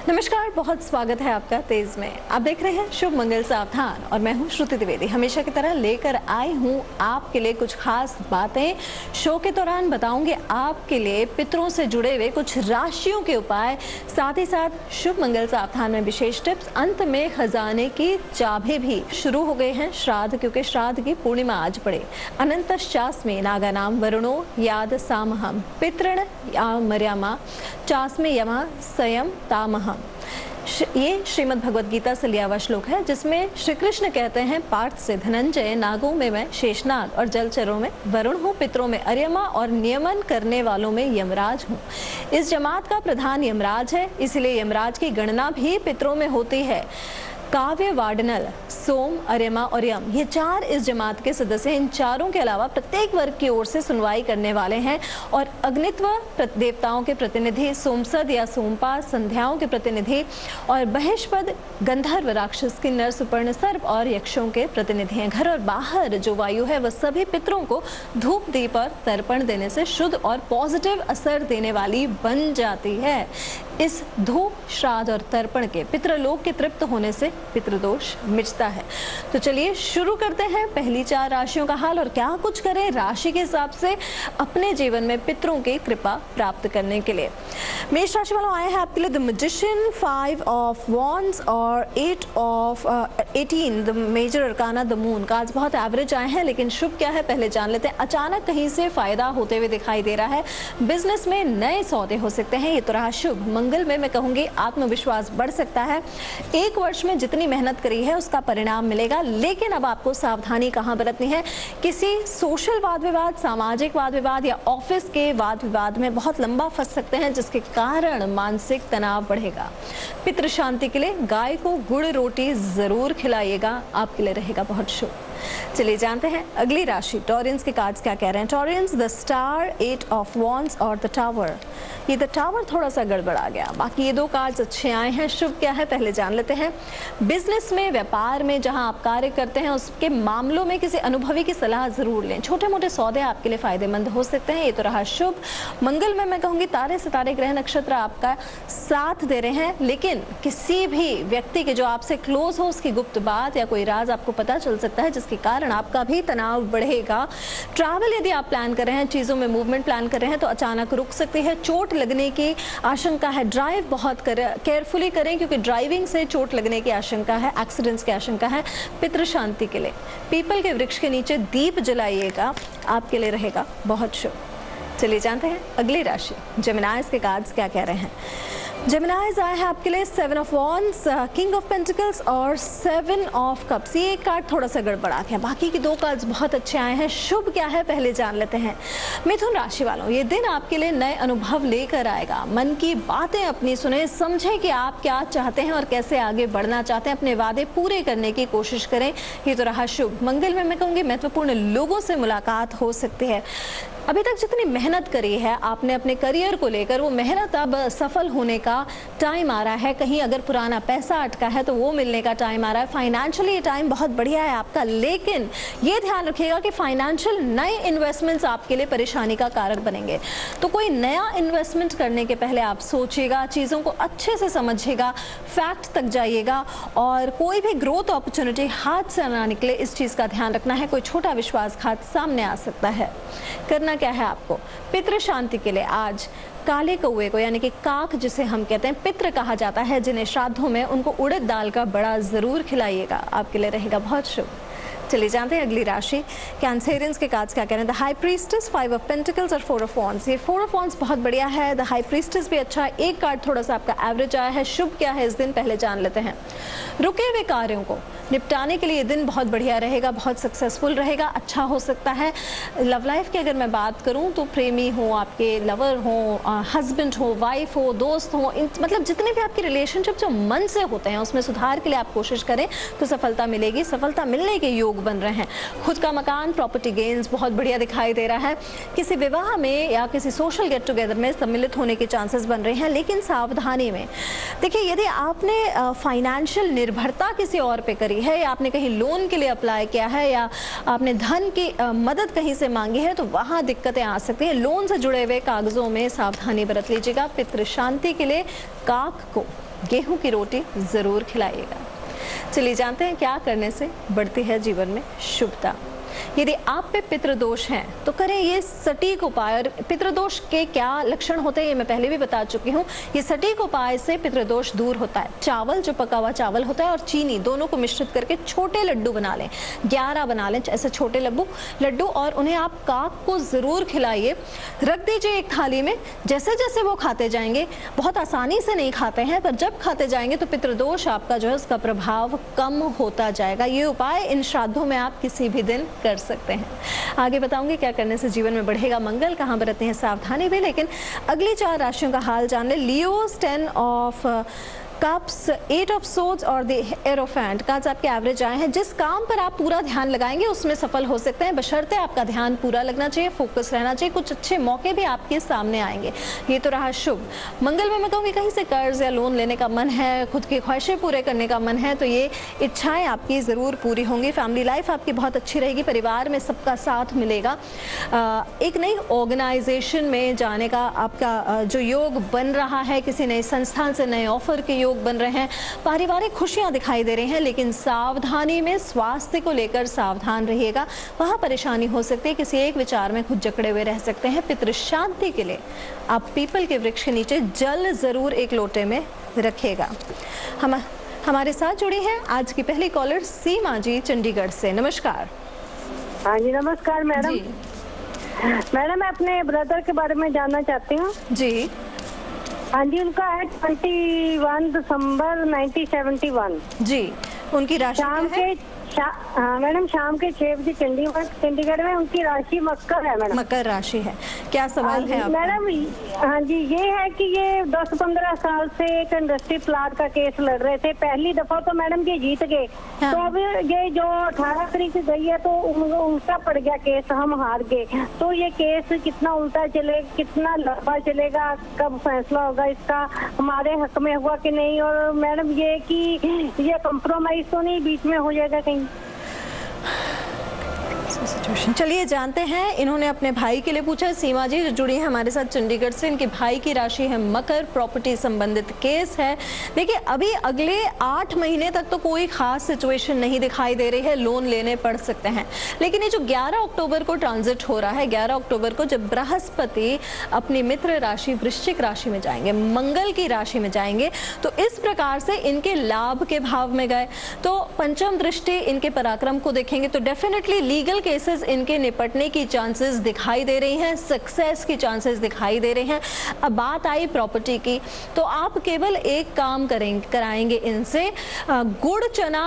नमस्कार, बहुत स्वागत है आपका तेज में। आप देख रहे हैं शुभ मंगल सावधान और मैं हूं श्रुति द्विवेदी। हमेशा की तरह लेकर आई हूं आपके लिए कुछ खास बातें। शो के दौरान बताऊंगी आपके लिए पितरों से जुड़े हुए कुछ राशियों के उपाय, साथ ही साथ शुभ मंगल सावधान में विशेष टिप्स, अंत में खजाने की चाबी भी। शुरू हो गए हैं श्राद्ध, क्योंकि श्राद्ध की पूर्णिमा आज पड़े। अनंतश्चास्मे नागा नाम वरुणो याद सामहम पितृण या मर्यामा चास्मे यमा स्वयं तामहम। ये श्रीमद् भगवद गीता से लिया हुआ श्लोक है, जिसमें श्री कृष्ण कहते हैं, पार्थ से धनंजय, नागों में मैं शेषनाग और जलचरों में वरुण हूँ, पितरों में अर्यमा और नियमन करने वालों में यमराज हूँ। इस जमात का प्रधान यमराज है, इसलिए यमराज की गणना भी पितरों में होती है। काव्य, वार्डनल, सोम, अर्यमा और यम, ये चार इस जमात के सदस्य। इन चारों के अलावा प्रत्येक वर्ग की ओर से सुनवाई करने वाले हैं। और अग्नित्व देवताओं के प्रतिनिधि, सोमसद या सोमपास संध्याओं के प्रतिनिधि, और बहिष्पद गंधर्व, राक्षस, किन्नर, सुपर्ण, सर्प और यक्षों के प्रतिनिधि हैं। घर और बाहर जो वायु है वह सभी पितरों को धूप, दीप और तर्पण देने से शुद्ध और पॉजिटिव असर देने वाली बन जाती है। इस धूप, श्राद्ध और तर्पण के पितृलोक के तृप्त होने से पितृदोष मिटता है। तो चलिए शुरू करते हैं पहली चार राशियों का हाल और क्या कुछ करें राशि के हिसाब से अपने जीवन में पितरों की कृपा प्राप्त करने के लिए। मेष राशि वालों आए हैं आपके लिए द मैजिशियन, 5 ऑफ वॉन्ड्स और 8 of 18 the major arcana the moon. Cards बहुत एवरेज आए हैं, लेकिन शुभ क्या है पहले जान लेते हैं। अचानक कहीं से फायदा होते हुए दिखाई दे रहा है। बिजनेस में नए सौदे हो सकते हैं, ये तो रहा शुभ। मंगल में मैं कहूंगी आत्मविश्वास बढ़ सकता है। एक वर्ष में जितनी मेहनत करी है उसका परिणाम मिलेगा, लेकिन अब आपको सावधानी कहाँ बरतनी है। किसी सोशल वाद विवाद, सामाजिक वाद विवाद या ऑफिस के वाद विवाद में बहुत लंबा फंस सकते हैं, जिसके कारण मानसिक तनाव बढ़ेगा। पितृ शांति के लिए गाय को गुड़ रोटी जरूर खिलाइएगा, आपके लिए रहेगा बहुत शुभ। चलिए जानते हैं अगली राशि टॉरियंस के कार्ड्स क्या कह रहे हैं। Taureans, the star, 8 of wands और द टावर। ये द टावर थोड़ा सा गड़बड़ आ गया, बाकी ये दो कार्ड्स अच्छे आए हैं। शुभ क्या है पहले जान लेते हैं। बिजनेस में, व्यापार में जहां आप कार्य करते हैं उसके मामलों में किसी अनुभवी की सलाह जरूर लें। छोटे मोटे सौदे आपके लिए फायदेमंद हो सकते हैं, ये तो रहा शुभ। मंगल में मैं कहूंगी तारे सितारे ग्रह नक्षत्र आपका साथ दे रहे हैं, लेकिन किसी भी व्यक्ति के जो आपसे क्लोज हो उसकी गुप्त बात या कोई राज आपको पता चल सकता है, जिसके कारण आपका भी तनाव बढ़ेगा। ट्रैवल यदि आप प्लान कर रहे हैं, चीजों में मूवमेंट प्लान कर रहे हैं, तो अचानक रुक सकती है, चोट लगने की आशंका है। ड्राइव बहुत केयरफुली करें, क्योंकि ड्राइविंग से चोट लगने की आशंका है, एक्सीडेंट्स की आशंका है। पितृ शांति के लिए पीपल के वृक्ष के नीचे दीप जलाइएगा, आपके लिए रहेगा बहुत शुभ। चलिए जानते हैं अगली राशि जेमिनाइज के कार्ड्स क्या कह रहे हैं। जेमिनाइज आए हैं आपके लिए 7 of wands, king of pentacles और 7 ऑफ कप्स। ये एक कार्ड थोड़ा सा गड़बड़ा गया, बाकी के दो कार्ड्स बहुत अच्छे आए हैं। शुभ क्या है पहले जान लेते हैं। मिथुन राशि वालों, ये दिन आपके लिए नए अनुभव लेकर आएगा। मन की बातें अपनी सुने, समझें कि आप क्या चाहते हैं और कैसे आगे बढ़ना चाहते हैं। अपने वादे पूरे करने की कोशिश करें, ये तो रहा शुभ। मंगल में मैं कहूँगी महत्वपूर्ण लोगों से मुलाकात हो सकती है। अभी तक जितनी मेहनत करी है आपने अपने करियर को लेकर, वो मेहनत अब सफल होने का टाइम आ रहा है। कहीं अगर पुराना पैसा अटका है तो वो मिलने का टाइम आ रहा है। फाइनेंशियली ये टाइम बहुत बढ़िया है आपका, लेकिन ये ध्यान रखिएगा कि फाइनेंशियल नए इन्वेस्टमेंट्स आपके लिए परेशानी का कारक बनेंगे। तो कोई नया इन्वेस्टमेंट करने के पहले आप सोचिएगा, चीज़ों को अच्छे से समझिएगा, फैक्ट तक जाइएगा, और कोई भी ग्रोथ अपॉर्चुनिटी हाथ से ना निकले, इस चीज़ का ध्यान रखना है। कोई छोटा विश्वासघात सामने आ सकता है। करना क्या है आपको, पितृ शांति के लिए आज काले कौवे को, यानी कि काक जिसे हम कहते हैं, पितृ कहा जाता है जिन्हें श्राद्धों में, उनको उड़द दाल का बड़ा जरूर खिलाइएगा, आपके लिए रहेगा बहुत शुभ। चलिए जानते हैं अगली राशि कैंसेरियंस के कार्ड्स क्या कह रहे हैं। The high priestess, 5 of pentacles और 4 ऑफ वॉन्ड्स। ये 4 ऑफ वॉन्ड्स बहुत बढ़िया है, द हाई प्रीस्टेस भी अच्छा है। एक कार्ड थोड़ा सा आपका एवरेज आया है। शुभ क्या है इस दिन पहले जान लेते हैं। रुके हुए कार्यों को निपटाने के लिए दिन बहुत बढ़िया रहेगा, बहुत सक्सेसफुल रहेगा, अच्छा हो सकता है। लव लाइफ की अगर मैं बात करूं तो प्रेमी हो, आपके लवर हो, हस्बैंड हो, वाइफ हो, दोस्त हो, मतलब जितने भी आपके रिलेशनशिप जो मन से होते हैं उसमें सुधार के लिए आप कोशिश करें तो सफलता मिलेगी। सफलता मिलने के योग बन रहे हैं। खुद का मकान, प्रॉपर्टी गेन्स बहुत बढ़िया दिखाई दे रहा है। किसी विवाह में या किसी सोशल गेट टुगेदर में सम्मिलित होने के चांसेस बन रहे हैं, लेकिन सावधानी में देखिए, यदि आपने फाइनेंशियल निर्भरता किसी और पे करी है, या आपने कहीं लोन के लिए अप्लाई किया है, या आपने धन की मदद कहीं से मांगी है, तो वहां दिक्कतें आ सकती हैं। लोन से जुड़े हुए कागजों में सावधानी बरत लीजिएगा। पितृ शांति के लिए काक को गेहूं की रोटी जरूर खिलाइएगा। चलिए जानते हैं क्या करने से बढ़ती है जीवन में शुभता। यदि आप पे पितृदोष हैं तो करें ये सटीक उपाय। और पितृदोष के क्या लक्षण होते हैं ये मैं पहले भी बता चुकी हूँ। ये सटीक उपाय से पितृदोष दूर होता है। चावल, जो पका हुआ चावल होता है, और चीनी दोनों को मिश्रित करके छोटे लड्डू बना लें, 11 बना लें ऐसे छोटे लड्डू, और उन्हें आप काक को जरूर खिलाइए। रख दीजिए एक थाली में। जैसे जैसे वो खाते जाएंगे, बहुत आसानी से नहीं खाते हैं, पर जब खाते जाएंगे तो पितृदोष आपका जो है उसका प्रभाव कम होता जाएगा। ये उपाय इन श्राद्धों में आप किसी भी दिन कर सकते हैं। आगे बताऊंगी क्या करने से जीवन में बढ़ेगा मंगल, कहां बरतते हैं सावधानी भी। लेकिन अगली 4 राशियों का हाल जान ले। Leos 10 of cups, 8 of swords और द एरोफेंट कार्ड्स आपके एवरेज आए हैं। जिस काम पर आप पूरा ध्यान लगाएंगे उसमें सफल हो सकते हैं, बशर्ते आपका ध्यान पूरा लगना चाहिए, फोकस रहना चाहिए। कुछ अच्छे मौके भी आपके सामने आएंगे। ये तो रहा शुभ। मंगल में मैं कहूँगी कहीं से कर्ज या लोन लेने का मन है, खुद की ख्वाहिशें पूरे करने का मन है, तो ये इच्छाएं आपकी ज़रूर पूरी होंगी। फैमिली लाइफ आपकी बहुत अच्छी रहेगी, परिवार में सबका साथ मिलेगा। एक नई ऑर्गेनाइजेशन में जाने का आपका जो योग बन रहा है, किसी नए संस्थान से नए ऑफर के बन रहे हैं। पारिवारिक खुशियां दिखाई दे रही हैं, लेकिन सावधानी में स्वास्थ्य को लेकर सावधान रहिएगा। वहां परेशानी हो सकती है, किसी एक विचार में खुद जकड़े हुए रह सकते हैं। पितृ शांति के लिए आप पीपल के वृक्ष के नीचे जल जरूर एक लोटे में रखिएगा। हमारे साथ जुड़ी हैं आज की पहली कॉलर सीमा जी चंडीगढ़ से। नमस्कार। हाँ जी नमस्कार मैडम। मैडम मैं अपने ब्रदर के बारे में जानना चाहती हूँ। जी हाँ जी, उनका है 21 दिसंबर 1971। जी, उनकी राशि शाम के हाँ मैडम, शाम के 6 बजे चंडीगढ़ में। उनकी राशि मकर है मैडम। मकर राशि है। क्या सवाल है आपका? मैडम हाँ जी, ये है कि ये 10-15 साल से एक इंडस्ट्री प्लाट का केस लड़ रहे थे। पहली दफा तो मैडम ये जीत गए। हाँ। तो अब ये जो 18 तारीख गई है तो उल्टा पड़ गया केस, हम हार गए। तो ये केस कितना उल्टा चले, कितना लंबा चलेगा, कब फैसला होगा इसका, हमारे हक में हुआ कि नहीं? और मैडम ये कि ये कंप्रोमाइज तो नहीं बीच में हो जाएगा कहीं? चलिए जानते हैं। इन्होंने अपने भाई के लिए पूछा। सीमा जी जो जुड़ी है हमारे साथ चंडीगढ़ से, इनके भाई की राशि है मकर, प्रॉपर्टी संबंधित केस है। देखिए अभी अगले 8 महीने तक तो कोई खास सिचुएशन नहीं दिखाई दे रही है, लोन लेने पड़ सकते हैं। लेकिन ये जो 11 अक्टूबर को ट्रांजिट हो रहा है, 11 अक्टूबर को जब बृहस्पति अपनी मित्र राशि वृश्चिक राशि में जाएंगे, मंगल की राशि में जाएंगे, तो इस प्रकार से इनके लाभ के भाव में गए तो पंचम दृष्टि इनके पराक्रम को देखेंगे तो डेफिनेटली लीगल केसेस इनके निपटने की चांसेस दिखाई दे रही हैं, सक्सेस की चांसेस दिखाई दे रहे हैं। अब बात आई प्रॉपर्टी की, तो आप केवल एक काम कराएंगे इनसे, गुड़ चना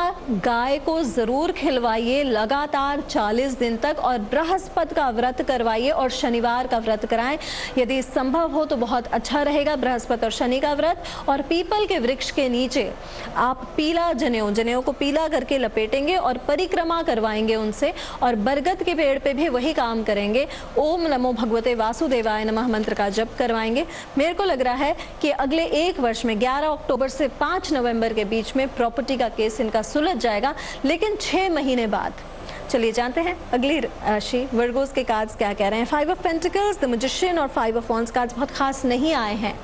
गाय को जरूर खिलवाइए लगातार 40 दिन तक, और बृहस्पति का व्रत करवाइए और शनिवार का व्रत कराएं। यदि संभव हो तो बहुत अच्छा रहेगा, बृहस्पति और शनि का व्रत। और पीपल के वृक्ष के नीचे आप पीला जनेऊ को पीला करके लपेटेंगे और परिक्रमा करवाएंगे उनसे, और बरगद के पेड़ पे भी वही काम करेंगे। ओम नमो भगवते वासुदेवाय नमः मंत्र का जप करवाएंगे। मेरे को लग रहा है कि अगले 1 वर्ष में 11 अक्टूबर से 5 नवंबर के बीच में प्रॉपर्टी का केस इनका सुलझ जाएगा, लेकिन 6 महीने बाद। चलिए जानते हैं अगली राशि वर्गोस के कार्ड्स क्या कह रहे हैं। 5 ऑफ पेंटिकल्स, द मैजिशियन और 5 ऑफ वॉन्ड्स कार्ड्स बहुत खास नहीं आए हैं।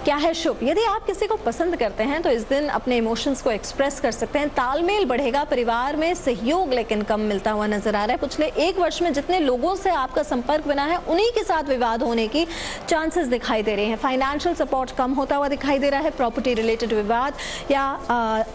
क्या है शुभ? यदि आप किसी को पसंद करते हैं तो इस दिन अपने इमोशंस को एक्सप्रेस कर सकते हैं, तालमेल बढ़ेगा, परिवार में सहयोग लेकिन कम मिलता हुआ नजर आ रहा है। पिछले 1 वर्ष में जितने लोगों से आपका संपर्क बना है उन्हीं के साथ विवाद होने की चांसेस दिखाई दे रहे हैं। फाइनेंशियल सपोर्ट कम होता हुआ दिखाई दे रहा है। प्रॉपर्टी रिलेटेड विवाद या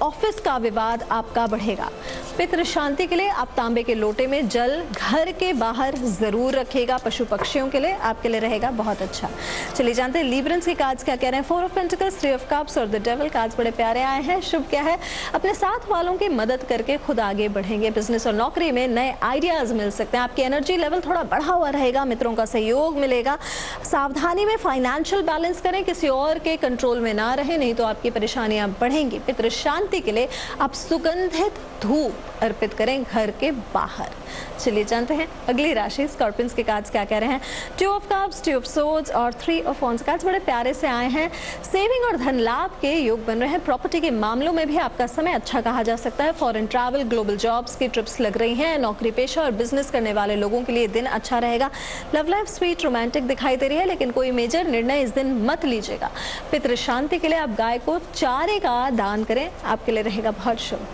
ऑफिस का विवाद आपका बढ़ेगा। पितृ शांति के लिए आप तांबे के लोटे में जल घर के बाहर जरूर रखिएगा। पशु पक्षियों के लिए आपके लिए रहेगा बहुत अच्छा। चलिए जानते हैं लीब्रेंस के कार्ड्स क्या कह रहे हैं। 4 ऑफ पेंटिकल्स, 3 ऑफ कप्स और द डेविल कार्ड्स बड़े प्यारे आए हैं। शुभ क्या है? अपने साथ वालों की मदद करके खुद आगे बढ़ेंगे। बिजनेस और नौकरी में नए आइडियाज मिल सकते हैं। आपकी एनर्जी लेवल थोड़ा बढ़ा हुआ रहेगा, मित्रों का सहयोग मिलेगा। सावधानी में फाइनेंशियल बैलेंस करें, किसी और के कंट्रोल में ना रहे, नहीं तो आपकी परेशानियां बढ़ेंगी। पितृ शांति के लिए आप सुगंधित धूप अर्पित करें घर के बाहर। बाहर। चलिए जानते हैं अगली राशि स्कॉर्पियंस के कार्ड्स क्या कह रहे हैं। 2 ऑफ कप्स, 2 ऑफ सोर्ड्स और 3 ऑफ वॉन्ड्स कार्ड्स बड़े प्यारे से आए हैं। सेविंग और धन लाभ के योग बन रहे हैं। प्रॉपर्टी के मामलों में भी आपका समय अच्छा कहा जा सकता है। फॉरेन ट्रैवल, ग्लोबल जॉब्स की ट्रिप्स लग रही हैं। नौकरी पेशा और बिजनेस करने वाले लोगों के लिए दिन अच्छा रहेगा। लव लाइफ स्वीट रोमांटिक दिखाई दे रही है, लेकिन कोई मेजर निर्णय इस दिन मत लीजिएगा। पितृ शांति के लिए आप गाय को चारे का दान करें, आपके लिए रहेगा बहुत शुभ।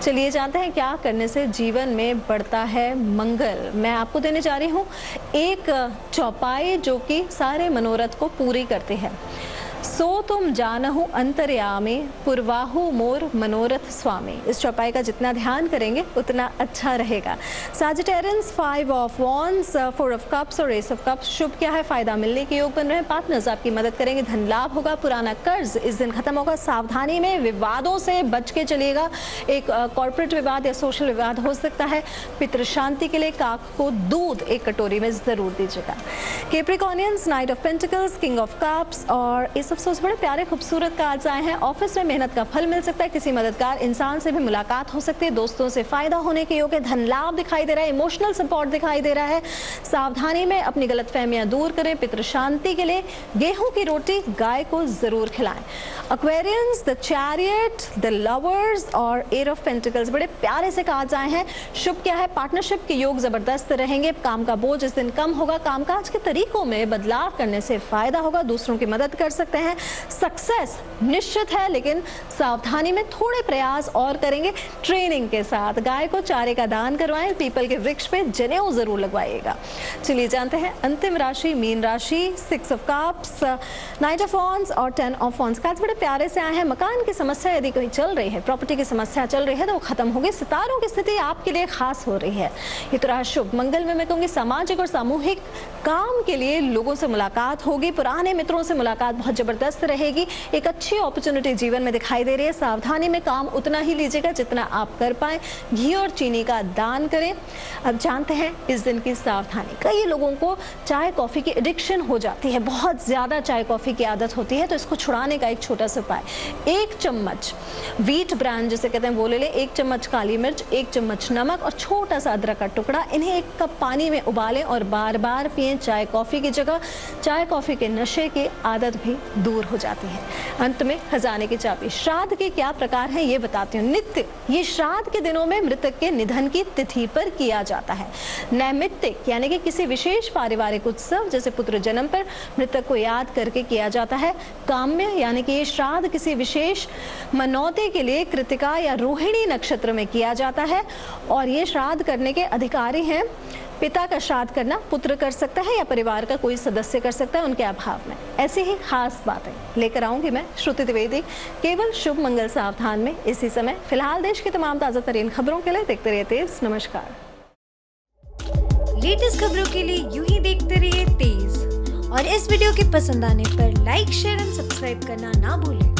चलिए जानते हैं क्या करने से जीवन में बढ़ता है मंगल। मैं आपको देने जा रही हूँ एक चौपाई जो कि सारे मनोरथ को पूरी करती है। सो तुम जानहु अंतर्यामी, पूर्वाहु मोर मनोरथ स्वामी। इस चौपाई का जितना ध्यान करेंगे उतना अच्छा रहेगा। Sagittarians 5 of wands, 4 of cups और एस ऑफ कप्स शुभ क्या है, फायदा मिलने के योग बन रहे हैं। पार्टनर्स आपकी मदद करेंगे, धन लाभ होगा। पुराना कर्ज इस दिन खत्म होगा। सावधानी में विवादों से बच के चलिएगा। एक कॉर्पोरेट विवाद या सोशल विवाद हो सकता है। पितृ शांति के लिए काक को दूध एक कटोरी में जरूर दीजिएगा। Capricornians, knight of pentacles, king of cups और अफसोस बड़े प्यारे खूबसूरत कार्ड्स आए हैं। ऑफिस में मेहनत का फल मिल सकता है। किसी मददगार इंसान से भी मुलाकात हो सकती है। दोस्तों से फायदा होने के योग है। धन लाभ दिखाई दे रहा है। इमोशनल सपोर्ट दिखाई दे रहा है। सावधानी में अपनी गलतफहमियां दूर करें। पितृ शांति के लिए गेहूं की रोटी गाय को जरूर खिलाएं। Aquarians, the chariot, the lovers और एट ऑफ पेंटिकल्स बड़े प्यारे से कार्ड्स आए हैं। शुभ क्या है, पार्टनरशिप के योग जबरदस्त रहेंगे। काम का बोझ इस दिन कम होगा। कामकाज के तरीकों में बदलाव करने से फायदा होगा। दूसरों की मदद कर सकते हैं। सक्सेस निश्चित है, लेकिन सावधानी में थोड़े प्रयास और करेंगे। ट्रेनिंग के साथ गाय को चारे का दान करवाएं। पीपल के वृक्ष पे जनेऊ जरूर लगवाइएगा। चलिए जानते हैं अंतिम राशि मीन राशि। 6 ऑफ कप्स, 9 ऑफ वॉन्ड्स और 10 ऑफ वॉन्ड्स कार्ड्स बड़े प्यारे से आए हैं। मकान की समस्या यदि कोई चल रही है, प्रॉपर्टी की समस्या चल रही है तो वो खत्म होगी। सितारों की स्थिति आपके लिए खास हो रही है। ये तो रहा शुभ। मंगल में मैं कहूँगी सामाजिक और सामूहिक काम के लिए लोगों से मुलाकात होगी। पुराने मित्रों से मुलाकात बहुत जबरदस्त रहेगी। एक अच्छी अपॉर्चुनिटी जीवन में दिखाई दे रही है। सावधानी में काम उतना ही लीजिएगा जितना आप कर पाए। घी और चीनी का दान करें। अब जानते हैं इस दिन की सावधानी। कई लोगों को चाय कॉफी की एडिक्शन हो जाती है, बहुत ज्यादा चाय कॉफी की आदत होती है, तो इसको छुड़ाने का एक छोटा सा उपाय, 1 चम्मच व्हीट ब्रांड जिसे कहते हैं वो ले लें, 1 चम्मच काली मिर्च, 1 चम्मच नमक और छोटा सा अदरक का टुकड़ा। इन्हें 1 कप पानी में उबालें और बार बार पिएं। चाय कॉफी की जगह चाय कॉफी के नशे की आदत भी दूर हो जाती है। अंत में खजाने की चाबी। श्राद्ध के क्या प्रकार हैं ये बताती हूँ। नित्य, ये श्राद्ध के दिनों में मृतक के निधन की तिथि पर किया जाता है। नैमित्तिक यानी कि किसी विशेष पारिवारिक उत्सव जैसे पुत्र जन्म पर मृतक को याद करके किया जाता है। काम्य यानी कि ये श्राद्ध किसी विशेष मनौते के लिए कृतिका या रोहिणी नक्षत्र में किया जाता है और ये श्राद्ध करने के अधिकारी हैं। पिता का श्राद्ध करना पुत्र कर सकता है या परिवार का कोई सदस्य कर सकता है उनके अभाव में। ऐसी ही खास बातें लेकर आऊंगी मैं श्रुति द्विवेदी केवल शुभ मंगल सावधान में इसी समय। फिलहाल देश की तमाम ताजा तरीन खबरों के लिए देखते रहिए तेज। नमस्कार। लेटेस्ट खबरों के लिए यूं ही देखते रहिए तेज और इस वीडियो के पसंद आने पर लाइक, शेयर एंड सब्सक्राइब करना ना भूलें।